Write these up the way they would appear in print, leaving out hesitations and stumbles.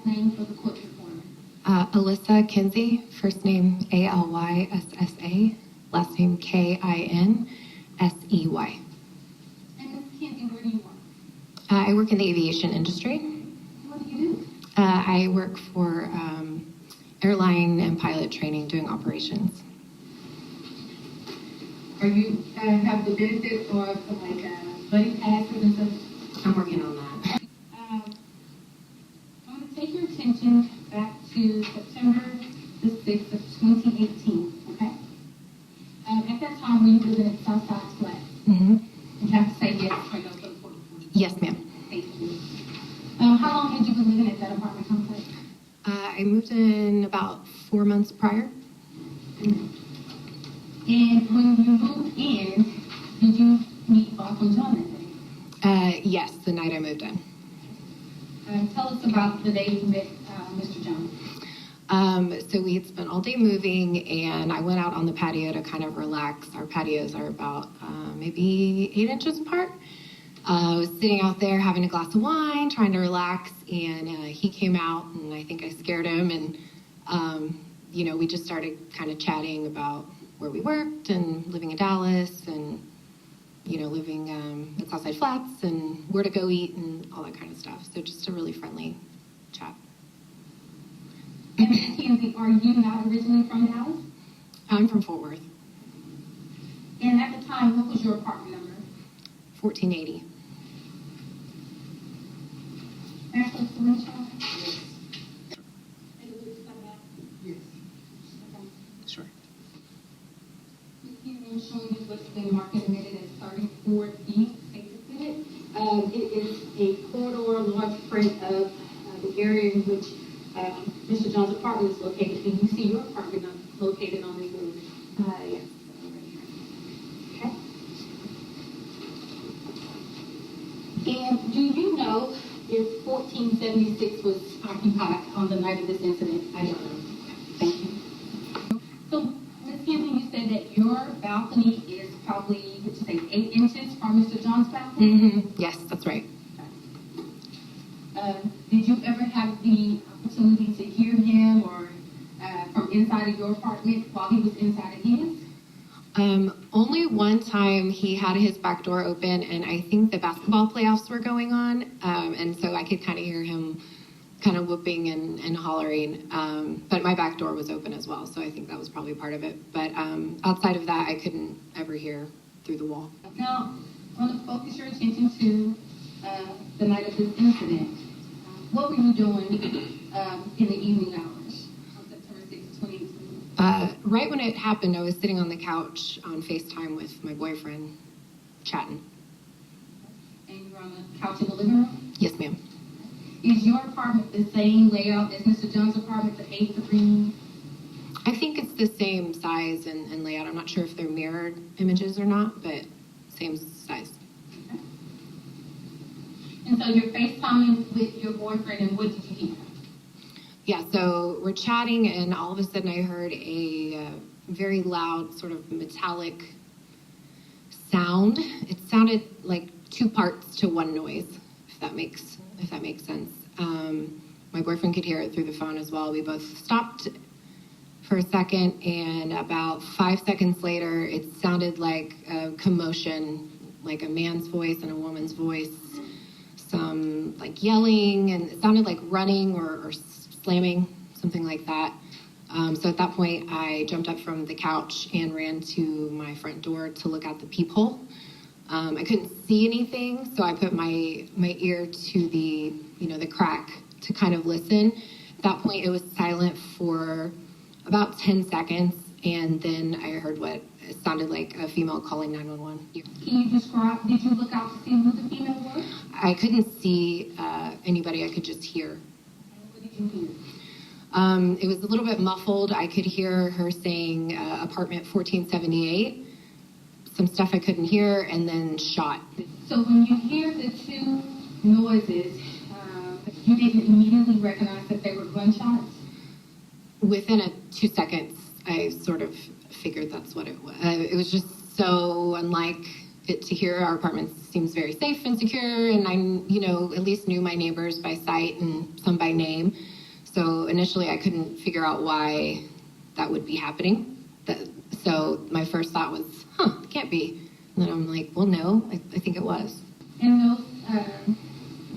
name for the court reporter? Alyssa Kinsey, first name Alyssa, last name Kinsey. And Ms. Kinsey, where do you work? I work in the aviation industry. What do you do? I work for airline and pilot training, doing operations. Are you have the benefits or like buddy passes and stuff? I'm working on that. I want to take your attention back to September the 6th of 2018, okay? At that time, were you living at Southside Flats? Mm-hmm. You have to say yes right now for the court. Yes, ma'am. Thank you. How long had you been living at that apartment complex? I moved in about 4 months prior. And when you moved in, did you meet Uncle John that day? Yes, the night I moved in. Tell us about the day you met Mr. John. So we had spent all day moving, and I went out on the patio to kind of relax. Our patios are about maybe 8 inches apart. I was sitting out there having a glass of wine, trying to relax, and he came out, and I think I scared him, and we just started kind of chatting about where we worked and living in Dallas and, living at Southside Flats and where to go eat and all that kind of stuff. So just a really friendly chat. And Ms. Kinsey, are you not originally from Dallas? I'm from Fort Worth. And at the time, what was your apartment number? 1480. Ashley Felicia? Yes. Sure. Ms. Kinsey, I'm showing you what's been marketed as 34B. It is a corridor, large print of the area in which Mr. John's apartment is located. And you see your apartment located on this roof. Yes. Okay. And do you know if 1476 was occupied on the night of this incident? I don't know. Thank you. So, Ms. Kinsey, you said that your balcony is probably, would you say, 8 inches from Mr. John's balcony? Mm-hmm. Yes, that's right. Did you ever have the opportunity to hear him or from inside of your apartment while he was inside of his? Only one time he had his back door open, and I think the basketball playoffs were going on, and so I could kind of hear him kind of whooping and hollering, but my back door was open as well, so I think that was probably part of it. But outside of that, I couldn't ever hear through the wall. Now, I want to focus your attention to the night of this incident. What were you doing in the evening hours on September 6th, 2018? Right when it happened, I was sitting on the couch on FaceTime with my boyfriend, chatting. And you were on the couch in the living room? Yes, ma'am. Is your apartment the same layout as Mr. John's apartment, the 8-3? I think it's the same size and layout. I'm not sure if they're mirrored images or not, but same size. Okay. And so you're FaceTiming with your boyfriend, and what did you hear? Yeah, so we're chatting, and all of a sudden I heard a very loud, sort of metallic sound. It sounded like 2 parts to one noise, if that makes sense. My boyfriend could hear it through the phone as well. We both stopped for a second, and about 5 seconds later, it sounded like a commotion, like a man's voice and a woman's voice, some like yelling, and it sounded like running or slamming, something like that. So at that point, I jumped up from the couch and ran to my front door to look out the peephole. I couldn't see anything, so I put my ear to the crack to kind of listen. At that point, it was silent for about 10 seconds, and then I heard what sounded like a female calling 911. Can you describe, did you look out to see who the female was? I couldn't see anybody, I could just hear. And what did you hear? It was a little bit muffled. I could hear her saying apartment 1478, some stuff I couldn't hear, and then shot. So when you hear the 2 noises, you didn't immediately recognize that they were gunshots? Within 2 seconds, I sort of figured that's what it was. It was just so unlike it to hear. Our apartment seems very safe and secure, and I, at least knew my neighbors by sight and some by name. So initially I couldn't figure out why that would be happening. So my first thought was, it can't be. And then I'm like, well, no, I think it was. And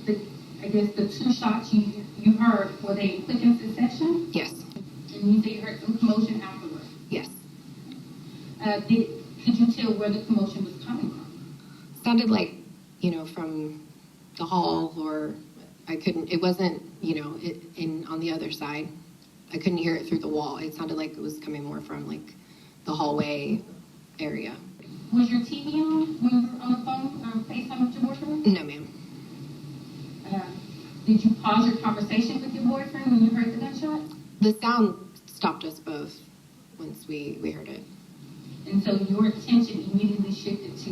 those, the 2 shots you heard, were they in quick in succession? Yes. And you say you heard some commotion afterwards? Yes. Could you tell where the commotion was coming from? Sounded like, from the hall, or it wasn't, on the other side. I couldn't hear it through the wall. It sounded like it was coming more from like the hallway area. Was your TV on when you were on the phone, FaceTime with your boyfriend? No, ma'am. Did you pause your conversation with your boyfriend when you heard the gunshot? The sound stopped us both once we heard it. And so your attention immediately shifted to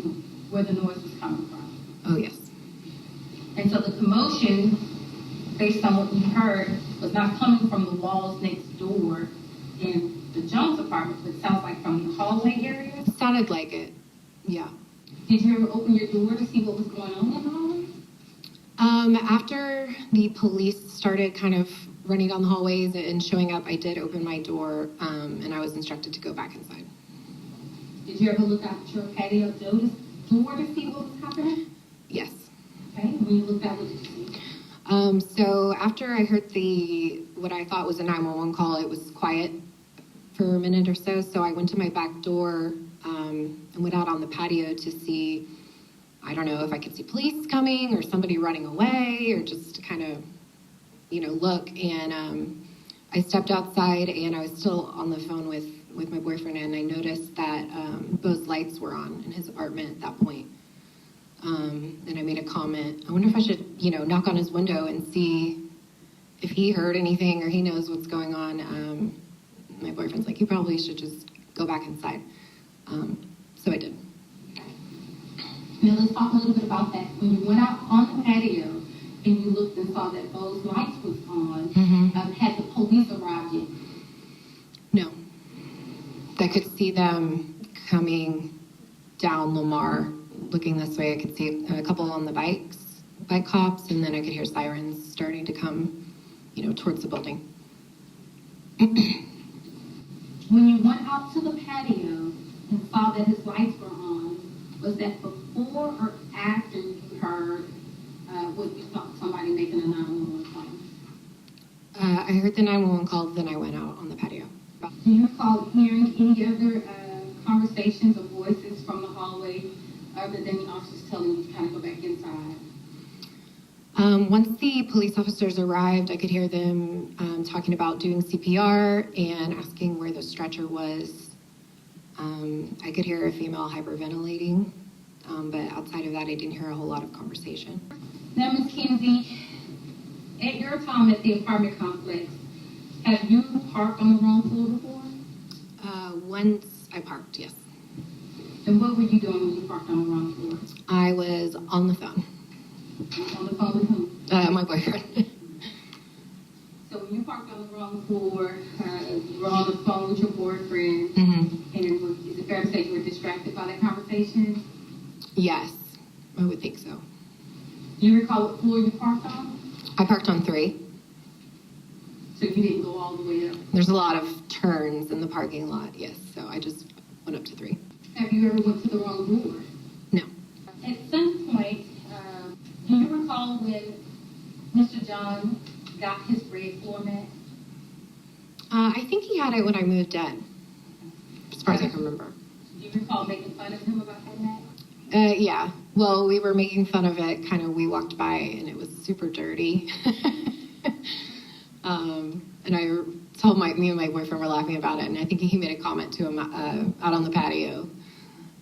where the noise was coming from? Oh, yes. And so the commotion, based on what you heard, was not coming from the walls next door in the Jones apartment, but sounds like from the hallway area? It sounded like it, yeah. Did you ever open your door to see what was going on in the hallway? After the police started kind of running down the hallways and showing up, I did open my door, and I was instructed to go back inside. Did you ever look out your patio door to see what was happening? Yes. Okay, when you looked out, what did you see? So after I heard what I thought was a 911 call, it was quiet for a minute or so. So I went to my back door and went out on the patio to see, I don't know if I could see police coming or somebody running away, or just to kind of, look. And I stepped outside, and I was still on the phone with my boyfriend, and I noticed that Bo's lights were on in his apartment at that point. And I made a comment, I wonder if I should, knock on his window and see if he heard anything or he knows what's going on. My boyfriend's like, you probably should just go back inside. So I did. Okay. Now let's talk a little bit about that. When you went out on the patio and you looked and saw that Bo's lights was on, had the police arrived yet? No. I could see them coming down Lamar, looking this way. I could see a couple on the bike cops, and then I could hear sirens starting to come, towards the building. When you went out to the patio and saw that his lights were on, was that before or after you heard what you thought somebody making a 911 call? I heard the 911 call, then I went out on the patio. Do you recall hearing any other conversations or voices from the hallway other than the officers telling you to kind of go back inside? Once the police officers arrived, I could hear them talking about doing CPR and asking where the stretcher was. I could hear a female hyperventilating, but outside of that, I didn't hear a whole lot of conversation. Now, Ms. Kinsey, at your time at the apartment complex, have you parked on the wrong floor before? Once I parked, yes. And what were you doing when you parked on the wrong floor? I was on the phone. On the phone with whom? My boyfriend. So when you parked on the wrong floor, you were on the phone with your boyfriend, Mm-hmm. and is it fair to say you were distracted by that conversation? Yes, I would think so. Do you recall what floor you parked on? I parked on 3. So you didn't go all the way up? There's a lot of turns in the parking lot, yes, so I just went up to 3. Have you ever went to the wrong door? No. At some point, do you recall when Mr. John got his red floor mat? I think he had it when I moved in, as far as I can remember. Do you recall making fun of him about that mat? Yeah. Well, we were making fun of it, we walked by, and it was super dirty. And I told me and my boyfriend were laughing about it, and I think he made a comment to him out on the patio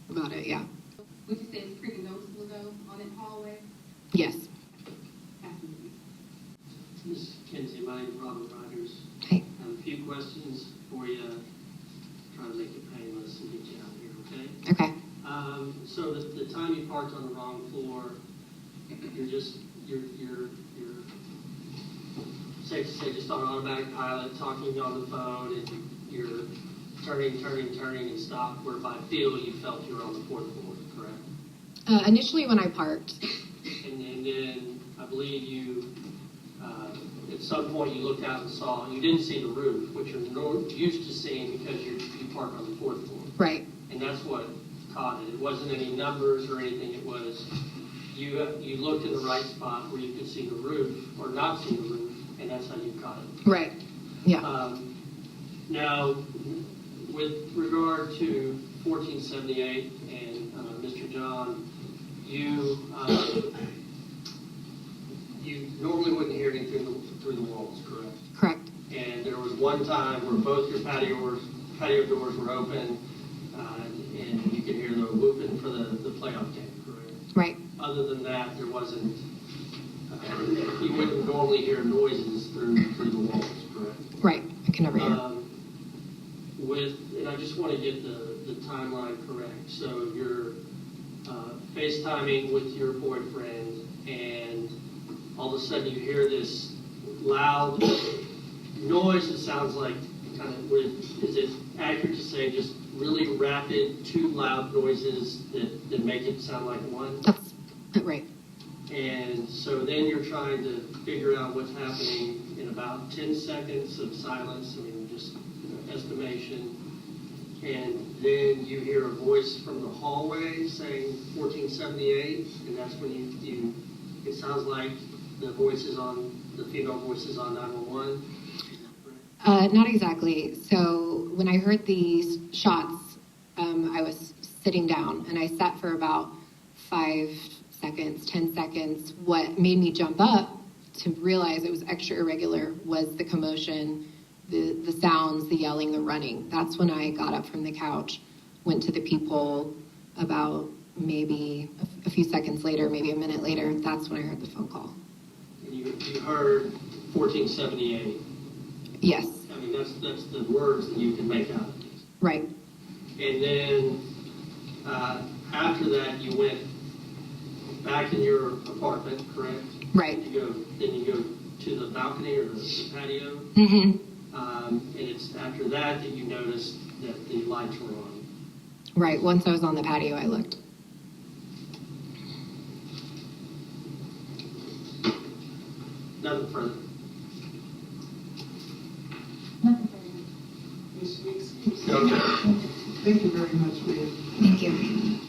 about it, yeah. Would you say it's pretty noticeable, though, on that hallway? Yes. Absolutely. Ms. Kinsey, my name is Robert Rogers. Hey. I have a few questions for you. Try to make it painless and get you out of here, okay? Okay. So the time you parked on the wrong floor, you're safe to say just on automatic pilot, talking on the phone, and you're turning and stop where by feel you felt you were on the 4th floor, correct? Initially when I parked. And then I believe you, at some point you looked out and saw, you didn't see the roof, which you're used to seeing because you park on the fourth floor. Right. And that's what caught it. It wasn't any numbers or anything. It was you looked in the right spot where you could see the roof or not see the roof, and that's how you caught it. Right. Yeah. Now, with regard to 1478 and Mr. John, you normally wouldn't hear anything through the walls, correct? Correct. And there was one time where both your patio doors were open, and you could hear the whooping for the playoff game, correct? Right. Other than that, there wasn't. You wouldn't normally hear noises through the walls, correct? Right. I can never hear. And I just want to get the timeline correct. So you're FaceTiming with your boyfriend, and all of a sudden you hear this loud noise that sounds like is it accurate to say just really rapid, two loud noises that make it sound like one? That's right. And so then you're trying to figure out what's happening in about 10 seconds of silence, I mean, just estimation. And then you hear a voice from the hallway saying 1478, and that's when it sounds like the female voice is on 911. Not exactly. So when I heard these shots, I was sitting down, and I sat for about 5 seconds, 10 seconds. What made me jump up to realize it was extra irregular was the commotion, the sounds, the yelling, the running. That's when I got up from the couch, went to the peephole. About maybe a few seconds later, maybe a minute later, that's when I heard the phone call. And you heard 1478. Yes. I mean, that's the words that you can make out of it. Right. And then after that, you went back in your apartment, correct? Right. Then you go to the balcony or the patio. Mm-hmm. And it's after that you noticed that the lights were on. Right. Once I was on the patio, I looked. Nothing further. Nothing further. Okay. Thank you very much, Leah. Thank you.